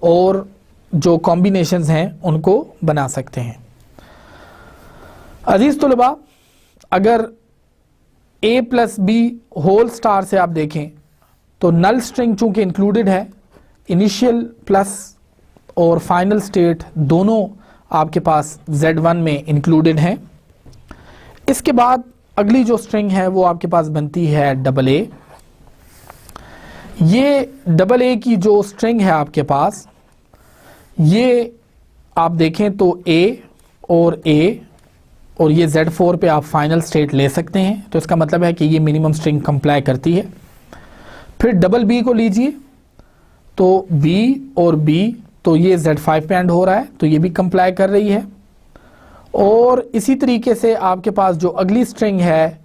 [SPEAKER 1] और जो कॉम्बिनेशंस हैं उनको बना सकते हैं। अजीज तलबा अगर A plus B whole star से आप देखें तो नल स्ट्रिंग चूंकि इंक्लूडेड है, इनिशियल प्लस और फाइनल स्टेट दोनों आपके पास Z1 में इंक्लूडेड हैं। इसके बाद अगली जो स्ट्रिंग है वो आपके पास बनती है डबल A। ये डबल A की जो स्ट्रिंग है आपके पास, ये आप देखें तो A और ये Z4 पे आप फाइनल स्टेट ले सकते हैं, तो इसका मतलब है कि ये मिनिमम स्ट्रिंग कंप्लाई करती है। फिर डबल B को लीजिए तो B और B, तो ये Z5 पे एंड हो रहा है तो ये भी कंप्लाई कर रही है। और इसी तरीके से आपके पास जो अगली स्ट्रिंग है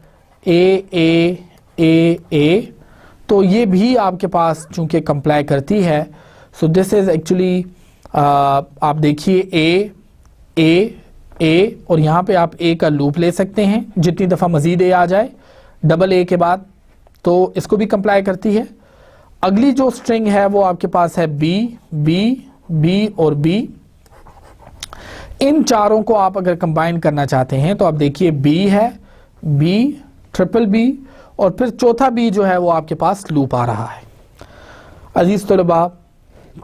[SPEAKER 1] A, तो ये भी आपके पास चूंकि कंप्लाई करती है। सो दिस इज एक्चुअली आप देखिए A और यहाँ पे आप A का लूप ले सकते हैं, जितनी दफ़ा मज़ीद A आ जाए डबल A के बाद तो इसको भी कंप्लाई करती है। अगली जो स्ट्रिंग है वो आपके पास है B और B। इन चारों को आप अगर कंबाइन करना चाहते हैं तो आप देखिए B है, B, ट्रिपल B और फिर चौथा B जो है वो आपके पास लूप आ रहा है। अजीज तलबा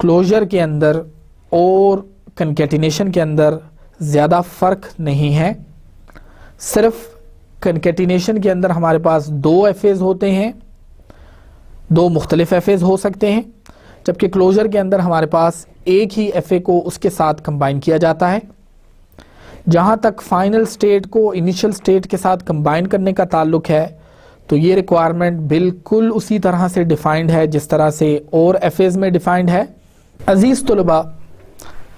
[SPEAKER 1] क्लोजर के अंदर और कनकेटिनेशन के अंदर ज़्यादा फ़र्क नहीं है, सिर्फ कनकेटिनेशन के अंदर हमारे पास 2 FAs होते हैं, 2 मुख्तलिफ FAs हो सकते हैं, जबकि क्लोजर के अंदर हमारे पास एक ही FA को उसके साथ कंबाइन किया जाता है। जहाँ तक फाइनल स्टेट को इनिशियल स्टेट के साथ कंबाइन करने का ताल्लुक है तो ये रिक्वायरमेंट बिल्कुल उसी तरह से डिफाइंड है जिस तरह से और FAs में डिफाइंड है। अजीज़ तलबा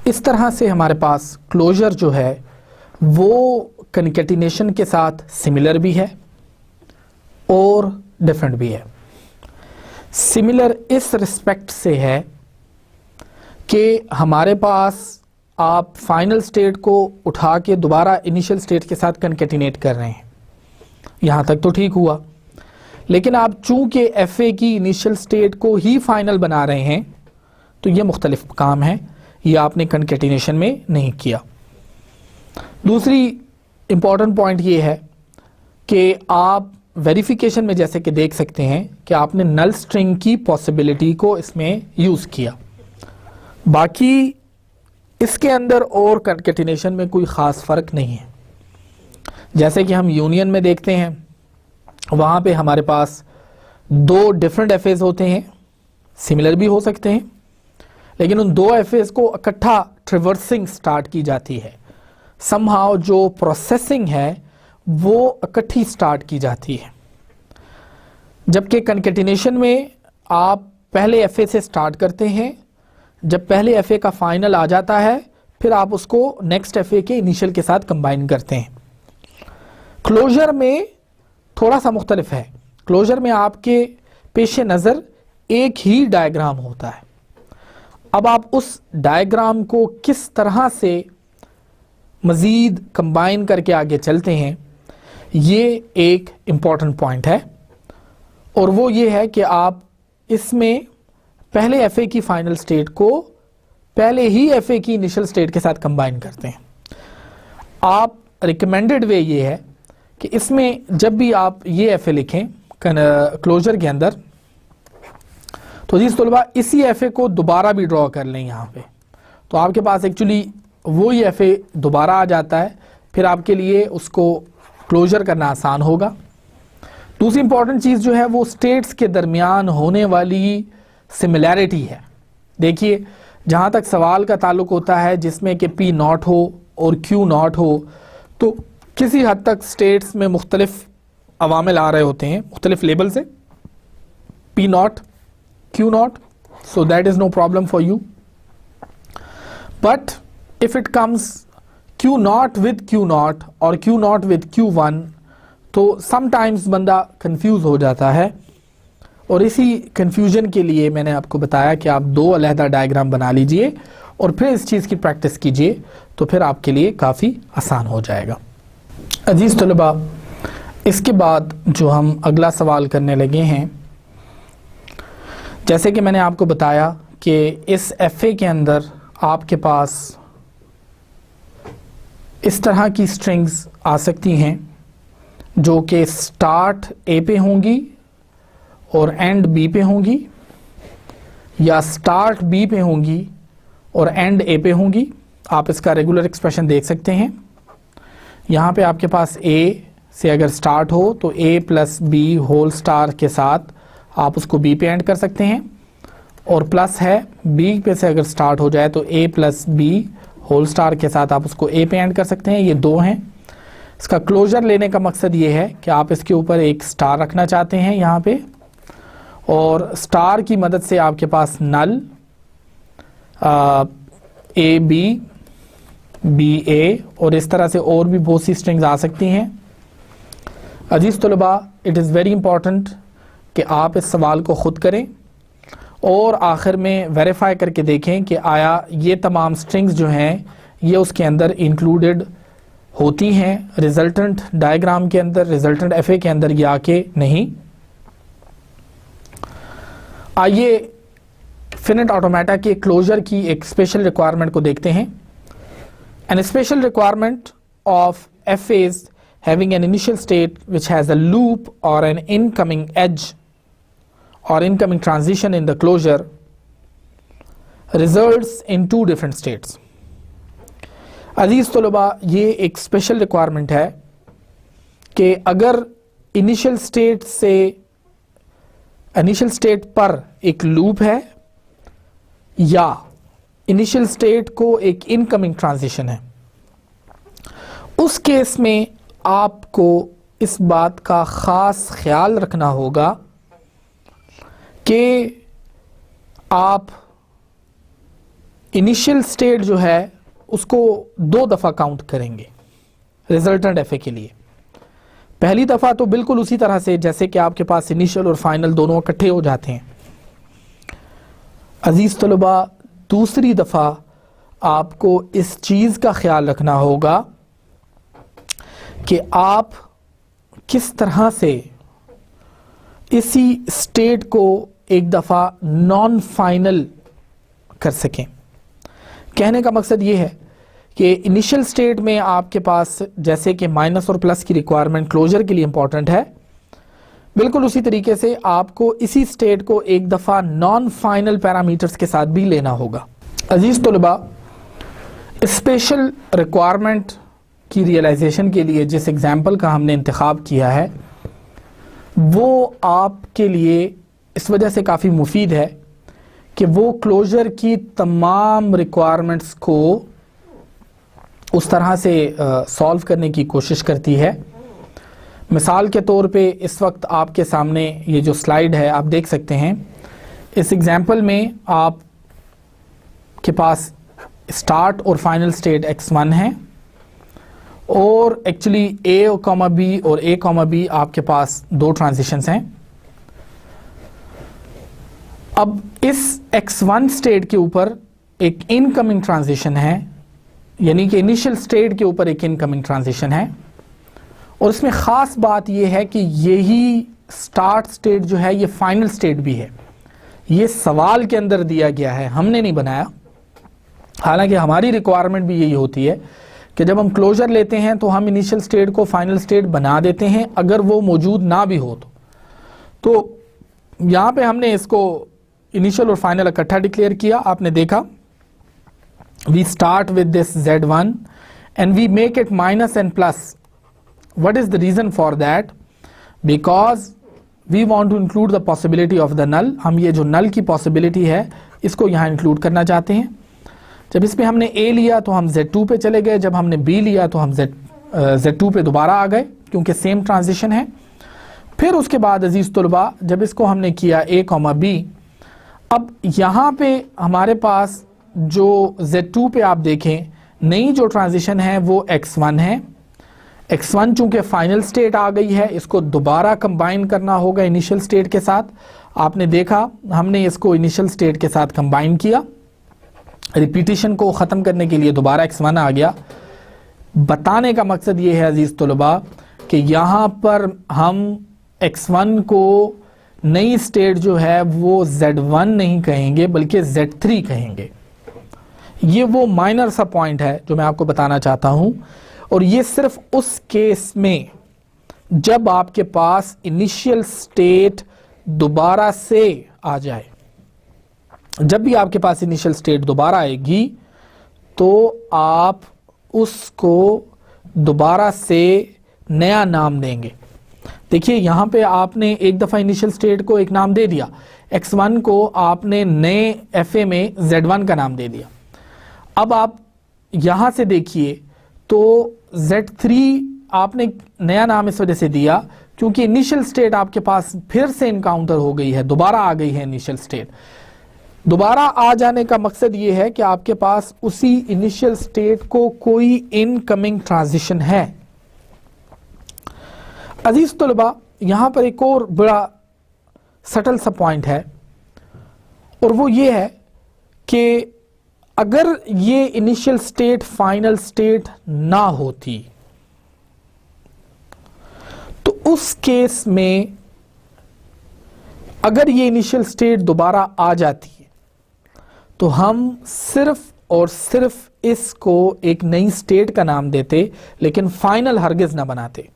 [SPEAKER 1] इस तरह से हमारे पास क्लोजर जो है वो कनकेटिनेशन के साथ सिमिलर भी है और डिफरेंट भी है। सिमिलर इस रिस्पेक्ट से है कि हमारे पास आप फाइनल स्टेट को उठा के दोबारा इनिशियल स्टेट के साथ कनकेटिनेट कर रहे हैं, यहाँ तक तो ठीक हुआ, लेकिन आप चूंकि FA की इनिशियल स्टेट को ही फाइनल बना रहे हैं तो ये मुख्तलिफ काम है, ये आपने कनकेटिनेशन में नहीं किया। दूसरी इंपॉर्टेंट पॉइंट ये है कि आप वेरिफिकेशन में जैसे कि देख सकते हैं कि आपने नल स्ट्रिंग की पॉसिबिलिटी को इसमें यूज़ किया, बाकी इसके अंदर और कनकेटिनेशन में कोई ख़ास फ़र्क नहीं है। जैसे कि हम यूनियन में देखते हैं, वहाँ पे हमारे पास 2 डिफरेंट FAs होते हैं, सिमिलर भी हो सकते हैं, लेकिन उन 2 FAs को इकट्ठा ट्रिवर्सिंग स्टार्ट की जाती है। समहाउ जो प्रोसेसिंग है वो इकट्ठी स्टार्ट की जाती है, जबकि कनकेटिनेशन में आप पहले FA से स्टार्ट करते हैं, जब पहले एफए का फाइनल आ जाता है फिर आप उसको नेक्स्ट एफए के इनिशियल के साथ कंबाइन करते हैं। क्लोजर में थोड़ा सा मुख्तलिफ है। क्लोजर में आपके पेश नज़र एक ही डायग्राम होता है। अब आप उस डायग्राम को किस तरह से मज़ीद कंबाइन करके आगे चलते हैं, ये एक इम्पॉर्टेंट पॉइंट है, और वो ये है कि आप इसमें पहले एफए की फाइनल स्टेट को पहले ही एफए की इनिशियल स्टेट के साथ कंबाइन करते हैं। आप रिकमेंडेड वे ये है कि इसमें जब भी आप ये एफए लिखें क्लोजर के अंदर, तो अजीज़ तलबा इसी एफए को दोबारा भी ड्रॉ कर लें यहाँ पे, तो आपके पास एक्चुअली वो ही एफए दोबारा आ जाता है, फिर आपके लिए उसको क्लोजर करना आसान होगा। दूसरी इंपॉर्टेंट चीज़ जो है वो स्टेट्स के दरमियान होने वाली सिमिलैरिटी है। देखिए, जहाँ तक सवाल का ताल्लुक होता है जिसमें कि पी नॉट हो और क्यू नॉट हो, तो किसी हद तक स्टेट्स में मुख्तलिफ अवामिल आ रहे होते हैं मुख्तलिफ लेबल से, P not, Q not, so that is no problem for you. But if it comes Q not with Q not और Q not with Q one, तो समटाइम्स बंदा कंफ्यूज हो जाता है, और इसी कंफ्यूजन के लिए मैंने आपको बताया कि आप दो अलहदा डायग्राम बना लीजिए और फिर इस चीज़ की प्रैक्टिस कीजिए, तो फिर आपके लिए काफ़ी आसान हो जाएगा। अजीज़ तलबा, इसके बाद जो हम अगला सवाल करने लगे हैं, जैसे कि मैंने आपको बताया कि इस एफए के अंदर आपके पास इस तरह की स्ट्रिंग्स आ सकती हैं जो कि स्टार्ट ए पे होंगी और एंड बी पे होंगी, या स्टार्ट बी पे होंगी और एंड ए पे होंगी। आप इसका रेगुलर एक्सप्रेशन देख सकते हैं। यहाँ पे आपके पास ए से अगर स्टार्ट हो तो ए प्लस बी होल स्टार के साथ आप उसको बी पे एंड कर सकते हैं, और प्लस है बी पे से अगर स्टार्ट हो जाए तो ए प्लस बी होल स्टार के साथ आप उसको ए पे एंड कर सकते हैं। ये दो हैं। इसका क्लोजर लेने का मकसद ये है कि आप इसके ऊपर एक स्टार रखना चाहते हैं यहाँ पे, और स्टार की मदद से आपके पास नल ए बी, बी ए, और इस तरह से और भी बहुत सी स्ट्रिंग्स आ सकती हैं। अजीज़ तलबा, इट इज़ वेरी इंपॉर्टेंट कि आप इस सवाल को ख़ुद करें और आखिर में वेरीफाई करके देखें कि आया ये तमाम स्ट्रिंग्स जो हैं ये उसके अंदर इंक्लूडेड होती हैं रिजल्टेंट डायग्राम के अंदर, रिजल्टेंट एफए के अंदर, या कि नहीं। आइए फिनिट ऑटोमेटा के क्लोजर की एक स्पेशल रिक्वायरमेंट को देखते हैं। An special requirement of FAs having an initial state which has a loop or an incoming edge or incoming transition in the closure results in two different states. अजीज़ तलबा, ये एक special requirement है कि अगर initial state पर एक loop है या इनिशियल स्टेट को एक इनकमिंग ट्रांजिशन है, उस केस में आपको इस बात का ख़ास ख्याल रखना होगा कि आप इनिशियल स्टेट जो है उसको 2 दफ़ा काउंट करेंगे रिजल्टेंट एफए के लिए। पहली दफ़ा तो बिल्कुल उसी तरह से जैसे कि आपके पास इनिशियल और फाइनल दोनों इकट्ठे हो जाते हैं। अजीज़ तलबा, दूसरी दफ़ा आपको इस चीज़ का ख्याल रखना होगा कि आप किस तरह से इसी स्टेट को एक दफ़ा नॉन फाइनल कर सकें। कहने का मकसद ये है कि इनिशियल स्टेट में आपके पास जैसे कि माइनस और प्लस की रिक्वायरमेंट क्लोजर के लिए इंपॉर्टेंट है, बिल्कुल उसी तरीके से आपको इसी स्टेट को एक दफ़ा नॉन फाइनल पैरामीटर्स के साथ भी लेना होगा। अजीज़ तलबा, स्पेशल रिक्वायरमेंट की रियलाइजेशन के लिए जिस एग्जाम्पल का हमने इंतखाब किया है वो आपके लिए इस वजह से काफ़ी मुफीद है कि वो क्लोजर की तमाम रिक्वायरमेंट्स को उस तरह से सॉल्व करने की कोशिश करती है। मिसाल के तौर पे इस वक्त आपके सामने ये जो स्लाइड है आप देख सकते हैं। इस एग्जाम्पल में आप आपके पास स्टार्ट और फाइनल स्टेट x1 है, और एक्चुअली a कॉमा बी और a कॉमा बी आपके पास दो ट्रांजिशंस हैं। अब इस x1 स्टेट के ऊपर एक इनकमिंग ट्रांजिशन है, यानी कि इनिशियल स्टेट के ऊपर एक इनकमिंग ट्रांजिशन है, और इसमें ख़ास बात यह है कि यही स्टार्ट स्टेट जो है ये फाइनल स्टेट भी है। ये सवाल के अंदर दिया गया है, हमने नहीं बनाया। हालांकि हमारी रिक्वायरमेंट भी यही होती है कि जब हम क्लोजर लेते हैं तो हम इनिशियल स्टेट को फाइनल स्टेट बना देते हैं, अगर वो मौजूद ना भी हो तो यहाँ पे हमने इसको इनिशियल और फाइनल इकट्ठा डिक्लेयर किया। आपने देखा, we start with this z1 and we make it minus and plus. What is the reason for that? Because we want to include the possibility of the null. हम ये जो नल की possibility है इसको यहाँ इंक्लूड करना चाहते हैं। जब इसमें हमने a लिया तो हम z2 पे चले गए, जब हमने b लिया तो हम z2 पे दोबारा आ गए, क्योंकि सेम ट्रांजिशन है। फिर उसके बाद अजीज तुलबा जब इसको हमने किया a कॉमा b, अब यहाँ पे हमारे पास जो z2 पे आप देखें नई जो ट्रांजिशन है वो x1 है। x1 चूंकि फाइनल स्टेट आ गई है, इसको दोबारा कंबाइन करना होगा इनिशियल स्टेट के साथ। आपने देखा हमने इसको इनिशियल स्टेट के साथ कंबाइन किया, रिपीटिशन को ख़त्म करने के लिए दोबारा x1 आ गया। बताने का मकसद ये है अजीज तुलबा कि यहाँ पर हम x1 को नई स्टेट जो है वो z1 नहीं कहेंगे बल्कि z3 कहेंगे। ये वो माइनर सा पॉइंट है जो मैं आपको बताना चाहता हूं, और ये सिर्फ उस केस में जब आपके पास इनिशियल स्टेट दोबारा से आ जाए। जब भी आपके पास इनिशियल स्टेट दोबारा आएगी तो आप उसको दोबारा से नया नाम देंगे। देखिए यहाँ पे आपने एक दफ़ा इनिशियल स्टेट को एक नाम दे दिया, x1 को आपने नए FA में z1 का नाम दे दिया। अब आप यहाँ से देखिए तो z3 आपने नया नाम इस वजह से दिया क्योंकि इनिशियल स्टेट आपके पास फिर से इनकाउंटर हो गई है, दोबारा आ गई है इनिशियल स्टेट। दोबारा आ जाने का मकसद ये है कि आपके पास उसी इनिशियल स्टेट को कोई इनकमिंग ट्रांजिशन है। अजीज तुलबा यहां पर एक और बड़ा सटल सा पॉइंट है, और वो ये है कि अगर ये इनिशियल स्टेट फाइनल स्टेट ना होती तो उस केस में अगर ये इनिशियल स्टेट दोबारा आ जाती है तो हम सिर्फ और सिर्फ इसको एक नई स्टेट का नाम देते, लेकिन फाइनल हरगिज ना बनाते।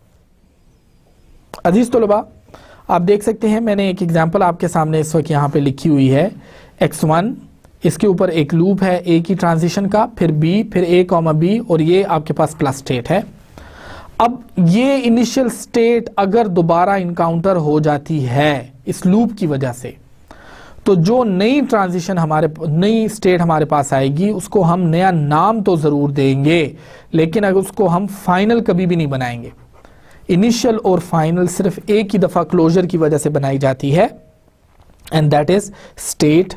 [SPEAKER 1] अजीज तुलबा आप देख सकते हैं, मैंने एक एग्जांपल आपके सामने इस वक्त यहाँ पे लिखी हुई है। x1 इसके ऊपर एक लूप है a की ट्रांजिशन का, फिर b, फिर a कॉमा b, और ये आपके पास प्लस स्टेट है। अब ये इनिशियल स्टेट अगर दोबारा इनकाउंटर हो जाती है इस लूप की वजह से, तो जो नई ट्रांजिशन नई स्टेट हमारे पास आएगी उसको हम नया नाम तो ज़रूर देंगे, लेकिन अगर उसको हम फाइनल कभी भी नहीं बनाएंगे। इनिशियल और फाइनल सिर्फ एक ही दफ़ा क्लोजर की वजह से बनाई जाती है, and that is state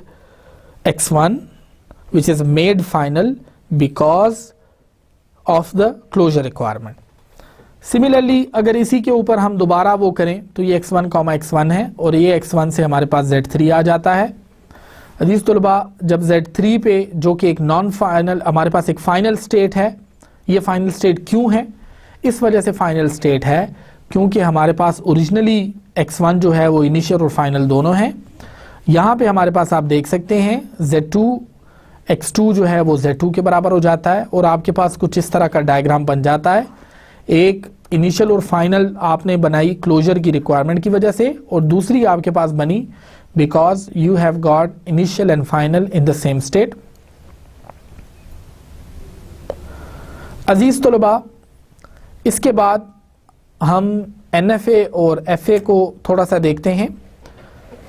[SPEAKER 1] x1 which is made final because of the closure requirement. Similarly अगर इसी के ऊपर हम दोबारा वो करें तो ये x1 कॉमा x1 है, और ये x1 से हमारे पास z3 आ जाता है। अजीज तुलबा जब z3 पे जो कि एक नॉन फाइनल, हमारे पास एक फाइनल स्टेट है, ये फाइनल स्टेट क्यों है? इस वजह से फाइनल स्टेट है क्योंकि हमारे पास ओरिजिनली x1 जो है वो इनिशियल और फाइनल दोनों है। यहाँ पे हमारे पास आप देख सकते हैं z2 x2 जो है वो z2 के बराबर हो जाता है, और आपके पास कुछ इस तरह का डायग्राम बन जाता है। एक इनिशियल और फाइनल आपने बनाई क्लोजर की रिक्वायरमेंट की वजह से, और दूसरी आपके पास बनी because you have got initial and final in the same state. अजीज तलबा इसके बाद हम NFA और FA को थोड़ा सा देखते हैं।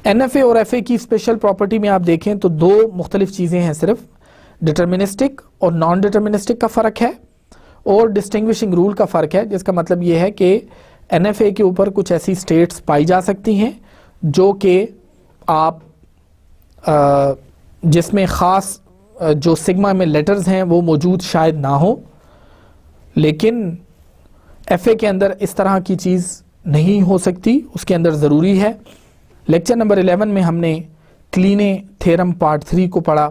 [SPEAKER 1] NFA और FA की स्पेशल प्रॉपर्टी में आप देखें तो दो मुख्तलिफ चीज़ें हैं, सिर्फ डिटर्मिनिस्टिक और नॉन डिटर्मिनिस्टिक का फ़र्क है, और डिस्टिंग्विशिंग रूल का फ़र्क है, जिसका मतलब ये है कि NFA के ऊपर कुछ ऐसी स्टेट्स पाई जा सकती हैं जो कि आप जिसमें ख़ास जो सिग्मा में लेटर्स हैं वो मौजूद शायद ना हो, लेकिन एफए के अंदर इस तरह की चीज़ नहीं हो सकती, उसके अंदर ज़रूरी है। लेक्चर नंबर 11 में हमने क्लीने थ्योरम पार्ट 3 को पढ़ा।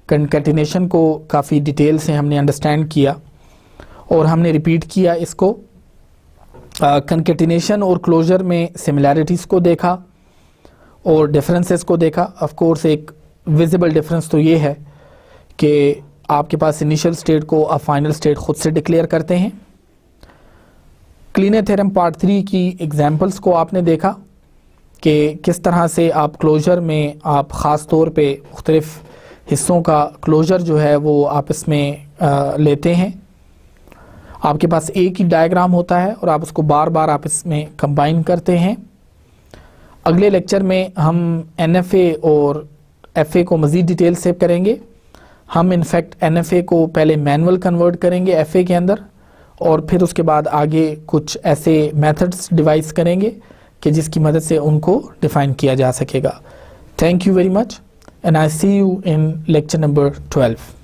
[SPEAKER 1] कंकैटिनेशन को काफ़ी डिटेल से हमने अंडरस्टैंड किया और हमने रिपीट किया इसको। कंकैटिनेशन और क्लोजर में सिमिलैरिटीज़ को देखा और डिफरेंसेस को देखा। ऑफ कोर्स एक विजिबल डिफरेंस तो ये है कि आपके पास इनिशियल स्टेट को आप फाइनल स्टेट खुद से डिक्लेयर करते हैं। क्लीने थ्योरम पार्ट 3 की एग्जांपल्स को आपने देखा कि किस तरह से आप क्लोजर में आप ख़ास तौर पे मुख्तलिफ हिस्सों का क्लोजर जो है वो आप इसमें लेते हैं। आपके पास एक ही डायग्राम होता है और आप उसको बार बार आप इसमें कंबाइन करते हैं। अगले लेक्चर में हम एनएफए और एफए को मज़ीद डिटेल से करेंगे। हम इनफैक्ट एनएफए को पहले मैनुअल कन्वर्ट करेंगे एफए के अंदर और फिर उसके बाद आगे कुछ ऐसे मेथड्स डिवाइस करेंगे कि जिसकी मदद से उनको डिफ़ाइन किया जा सकेगा। Thank you very much and I see you in lecture number 12।